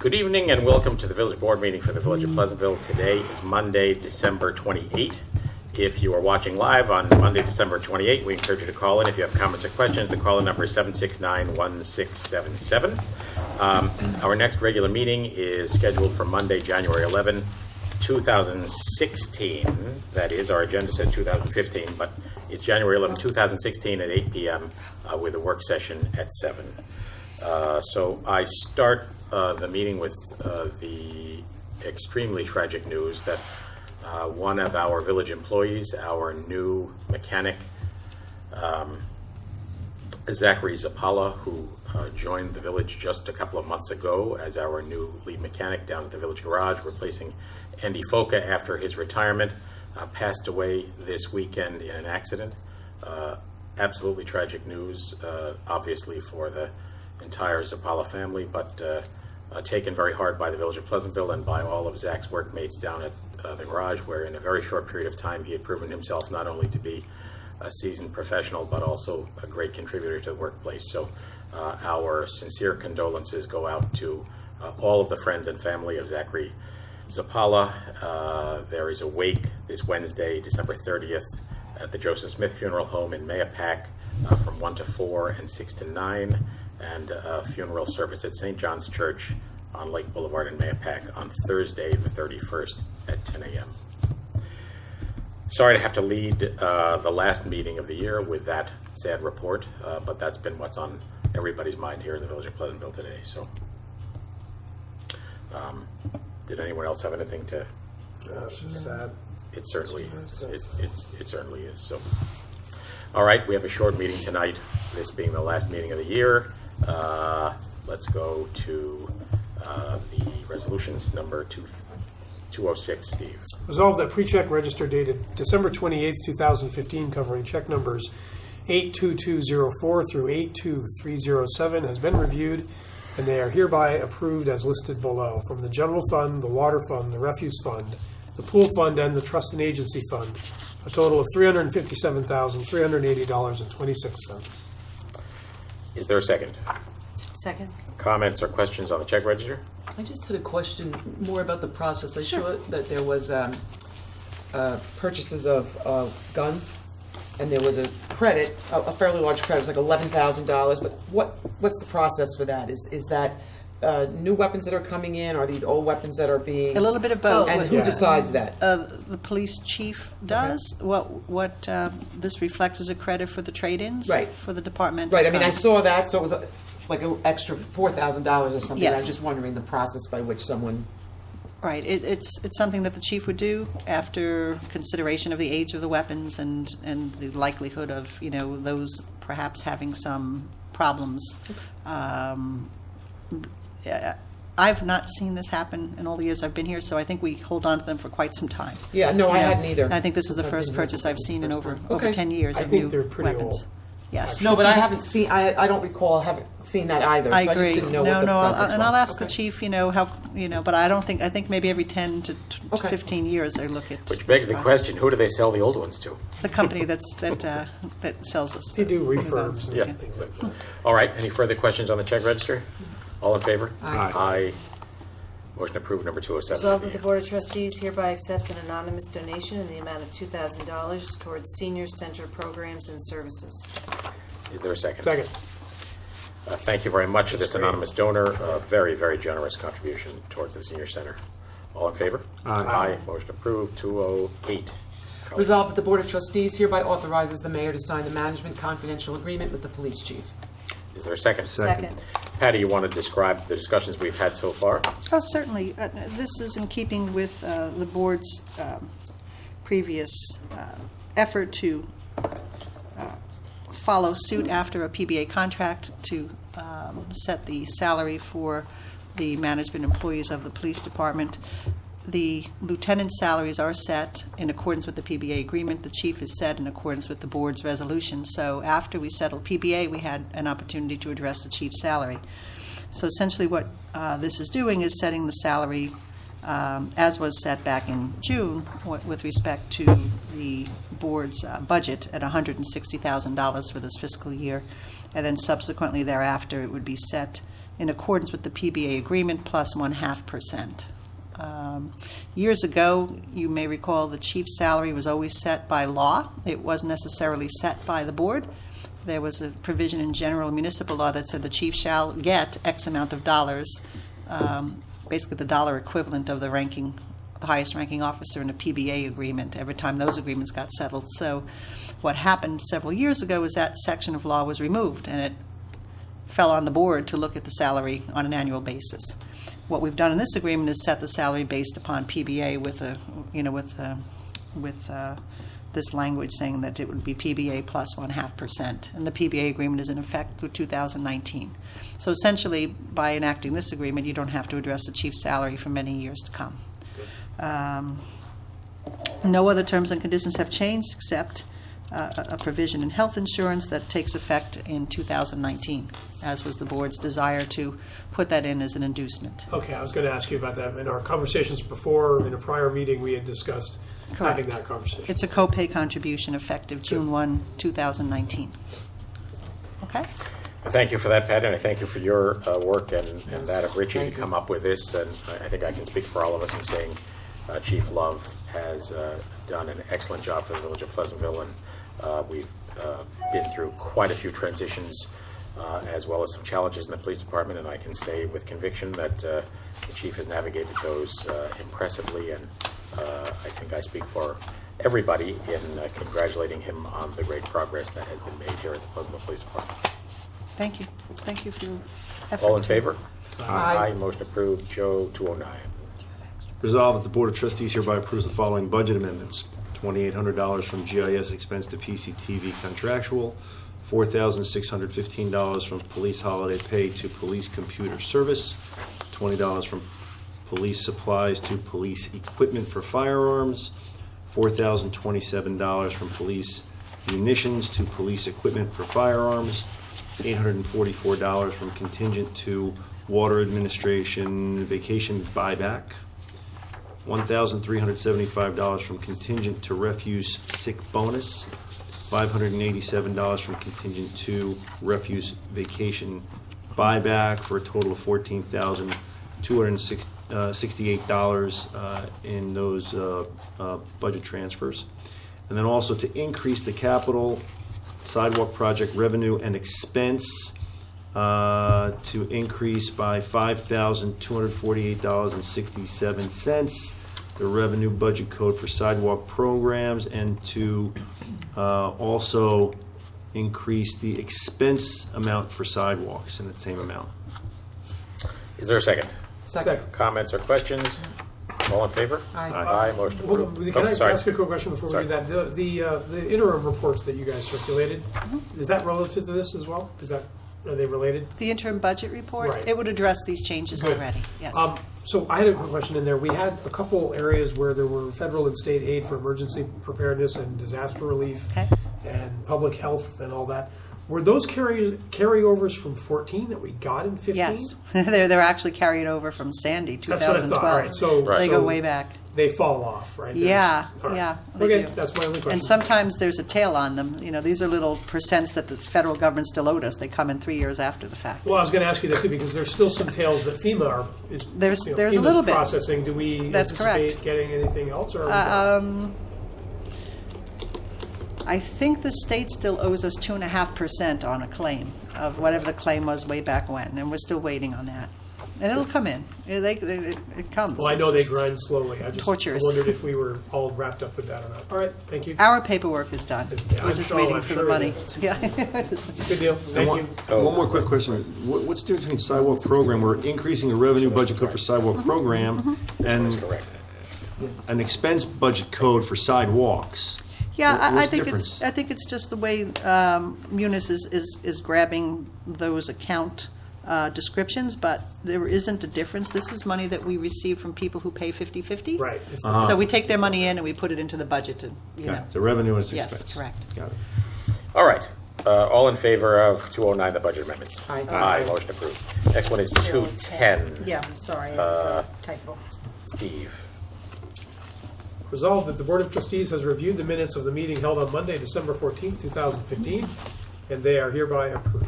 Good evening and welcome to the Village Board meeting for the Village of Pleasantville. Today is Monday, December 28. If you are watching live on Monday, December 28, we encourage you to call in. If you have comments or questions, the call-in number is 769-1677. Our next regular meeting is scheduled for Monday, January 11, 2016. That is, our agenda says 2015, but it's January 11, 2016 at 8 p.m. With a work session at 7. So I start the meeting with the extremely tragic news that one of our village employees, our new mechanic, Zachary Zappala, who joined the village just a couple of months ago as our new lead mechanic down at the village garage, replacing Andy Foca after his retirement, passed away this weekend in an accident. Absolutely tragic news, obviously for the entire Zappala family, but taken very hard by the Village of Pleasantville and by all of Zach's workmates down at the garage, where in a very short period of time he had proven himself not only to be a seasoned professional but also a great contributor to the workplace. So our sincere condolences go out to all of the friends and family of Zachary Zappala. There is a wake this Wednesday, December 30th, at the Joseph Smith Funeral Home in Mayapack from 1 to 4 and 6 to 9. And a funeral service at St. John's Church on Lake Boulevard in Mayapack on Thursday, the 31st at 10 a.m. Sorry to have to lead the last meeting of the year with that sad report, but that's been what's on everybody's mind here in the Village of Pleasantville today. So, did anyone else have anything to? It's just sad. It certainly is. It certainly is. So, all right, we have a short meeting tonight. This being the last meeting of the year. Let's go to the resolutions, number 206, Steve. Resolved that pre-check register dated December 28th, 2015, covering check numbers 82204 through 82307 has been reviewed, and they are hereby approved as listed below. From the General Fund, the Water Fund, the Refuse Fund, the Pool Fund, and the Trust and Agency Fund, a total of $357,380.26. Is there a second? Second. Comments or questions on the check register? I just had a question more about the process. I saw that there was purchases of guns, and there was a credit, a fairly large credit. It was like $11,000. But what's the process for that? Is that new weapons that are coming in? Are these old weapons that are being... A little bit of both. And who decides that? The police chief does. Okay. What this reflects is a credit for the trade-ins, right, for the department. Right. I mean, I saw that, so it was like an extra $4,000 or something. Yes. I'm just wondering the process by which someone... Right. It's something that the chief would do after consideration of the age of the weapons and the likelihood of, those perhaps having some problems. I've not seen this happen in all the years I've been here, so I think we hold on to them for quite some time. Yeah, no, I hadn't either. I think this is the first purchase I've seen in over 10 years of I think new they're pretty weapons. old. Yes. No, but I haven't seen. I don't recall having seen that either. I so agree. I just didn't know what the process was. And I'll ask the chief. How. But I don't think. I think maybe every 10 to 15 years they look at. Which begs the question: who do they sell the old ones to? The company that sells us. They do refurbs. Yeah. Things like that. All right. Any further questions on the check register? All in favor? Aye. Aye. Motion approved. Number 207. Resolved that the Board of Trustees hereby accepts an anonymous donation in the amount of $2,000 towards senior center programs and services. Is there a second? Second. Thank you very much to this anonymous donor. Very, very generous contribution towards the senior center. All in favor? Aye. Motion approved. 208. Resolved that the Board of Trustees hereby authorizes the mayor to sign the management confidential agreement with the police chief. Is there a second? Second. Patty, you want to describe the discussions we've had so far? Oh, certainly. This is in keeping with the board's previous effort to follow suit after a PBA contract to set the salary for the management employees of the police department. The lieutenant's salaries are set in accordance with the PBA agreement. The chief is set in accordance with the board's resolution. So after we settled PBA, we had an opportunity to address the chief's salary. So essentially what this is doing is setting the salary as was set back in June with respect to the board's budget at $160,000 for this fiscal year. And then subsequently thereafter, it would be set in accordance with the PBA agreement plus 0.5%. Years ago, you may recall the chief's salary was always set by law. It wasn't necessarily set by the board. There was a provision in general municipal law that said the chief shall get X amount of dollars, basically the dollar equivalent of the highest ranking officer in a PBA agreement every time those agreements got settled. So what happened several years ago is that section of law was removed, and it fell on the board to look at the salary on an annual basis. What we've done in this agreement is set the salary based upon PBA with this language saying that it would be PBA plus 0.5%, and the PBA agreement is in effect through 2019. So essentially, by enacting this agreement, you don't have to address the chief's salary for many years to come. No other terms and conditions have changed except a provision in health insurance that takes effect in 2019, as was the board's desire to put that in as an inducement. Okay, I was going to ask you about that. In our conversations before, in a prior meeting, we had discussed having Correct. that conversation. It's a co-pay contribution effective June 1, 2019. Okay? Thank you for that, Pat, and I thank you for your work and that of Richie to Thank you. come up with this. And I think I can speak for all of us in saying Chief Love has done an excellent job for the village of Pleasantville, and we've been through quite a few transitions as well as some challenges in the police department, and I can say with conviction that the chief has navigated those impressively, and I think I speak for everybody in congratulating him on the great progress that has been made here at the Pleasantville Police Department. Thank you. Thank you for your effort. All in favor? Aye. Motion approved. Joe, 209. Resolved that the Board of Trustees hereby approves the following budget amendments. $2,800 from GIS expense to PCTV contractual, $4,615 from police holiday pay to police computer service, $20 from police supplies to police equipment for firearms, $4,027 from police munitions to police equipment for firearms, $844 from contingent to water administration vacation buyback, $1,375 from contingent to refuse sick bonus, $587 from contingent to refuse vacation buyback, for a total of $14,268 in those budget transfers. And then also to increase the capital sidewalk project revenue and expense to increase by $5,248.67, the revenue budget code for sidewalk programs, and to also increase the expense amount for sidewalks in that same amount. Is there a second? Second. Comments or questions? All in favor? Aye. Aye. Motion Hold approved. on, can I sorry. ask a quick question before Sorry. we do that? The interim reports that you guys circulated, is that relative to this as well? Are they related? The interim budget report, Right. it would address these changes Good. already, yes. So I had a quick question in there. We had a couple areas where there were federal and state aid for emergency preparedness and disaster relief Okay. and public health and all that. Were those carryovers from 14 that we got in 15? Yes, they're actually carried over from Sandy, That's what I 2012. thought. All right, so They so go way back. They fall off, right? Yeah, All right. yeah, they Okay, do. that's my only question. And sometimes there's a tail on them. You know, these are little percents that the federal government still owed us. They come in 3 years after the fact. Well, I was going to ask you that too, because there's still some tails that FEMA is. There's a FEMA's little bit. processing. Do we That's anticipate correct. getting anything else, or? I think the state still owes us 2.5% on a claim of whatever the claim was way back when, and we're still waiting on that. And it'll come in. It comes. Well, I know they It's- grind slowly. I just torturous. wondered if we were all wrapped up with that or not. All right, thank you. Our paperwork is done. Yeah, We're I'm just sure- waiting I'm for sure the it money. is. Yeah. Good deal. Thank you. One more quick question. What's the difference between sidewalk program? We're increasing the revenue budget code for sidewalk program and Correct. an expense budget code for sidewalks. Yeah, I What's the think difference? it's just the way Munis is grabbing those account descriptions, but there isn't a difference. This is money that we receive from people who pay 50/50. Right. It's So we take their money in and we put it into the budget to, you know. Okay, so revenue and Yes, expense. correct. Got it. All right. All in favor of 209, the budget amendments? Aye. Aye. Motion approved. Next one is 210. Yeah, sorry, that was a typo. Steve. Resolved that the Board of Trustees has reviewed the minutes of the meeting held on Monday, December 14th, 2015, and they are hereby approved.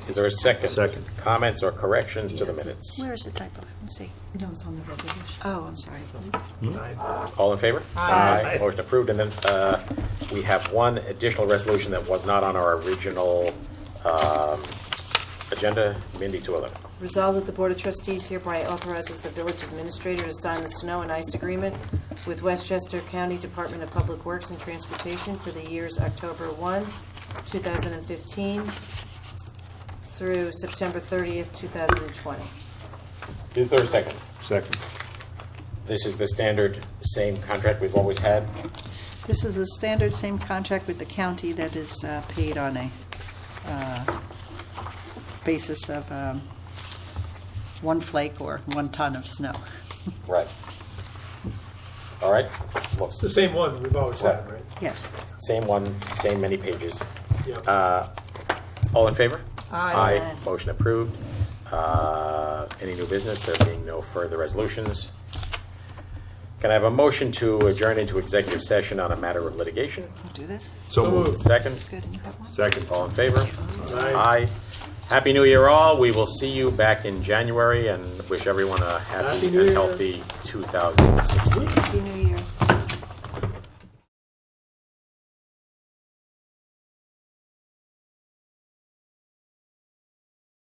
Is there a second? Second. Comments or corrections to the minutes? Where is the typo? Let's see. No, it's on the resolution. Oh, I'm sorry. Aye. All in favor? Aye. Motion approved. And then we have one additional resolution that was not on our original agenda. Mindy Tuila. Resolved that the Board of Trustees hereby authorizes the village administrator to sign the snow and ice agreement with Westchester County Department of Public Works and Transportation for the years October 1, 2015 through September 30th, 2020. Is there a second? Second. This is the standard same contract we've always had. This is a standard same contract with the county that is paid on a basis of 1 flake or 1 ton of snow. Right. All right. Well, It's the same one we've always had, right? Yes. same one, same many pages. Yeah. All in favor? Aye. Aye. Motion approved. Any new business? There being no further resolutions. Can I have a motion to adjourn into executive session on a matter of litigation? We'll do this. So moved. Second? This is good. And you have one? Second. All in favor? Aye. Happy New Year all. We will see you back in January and wish everyone a happy Happy New and Year. healthy 2016. Happy New Year.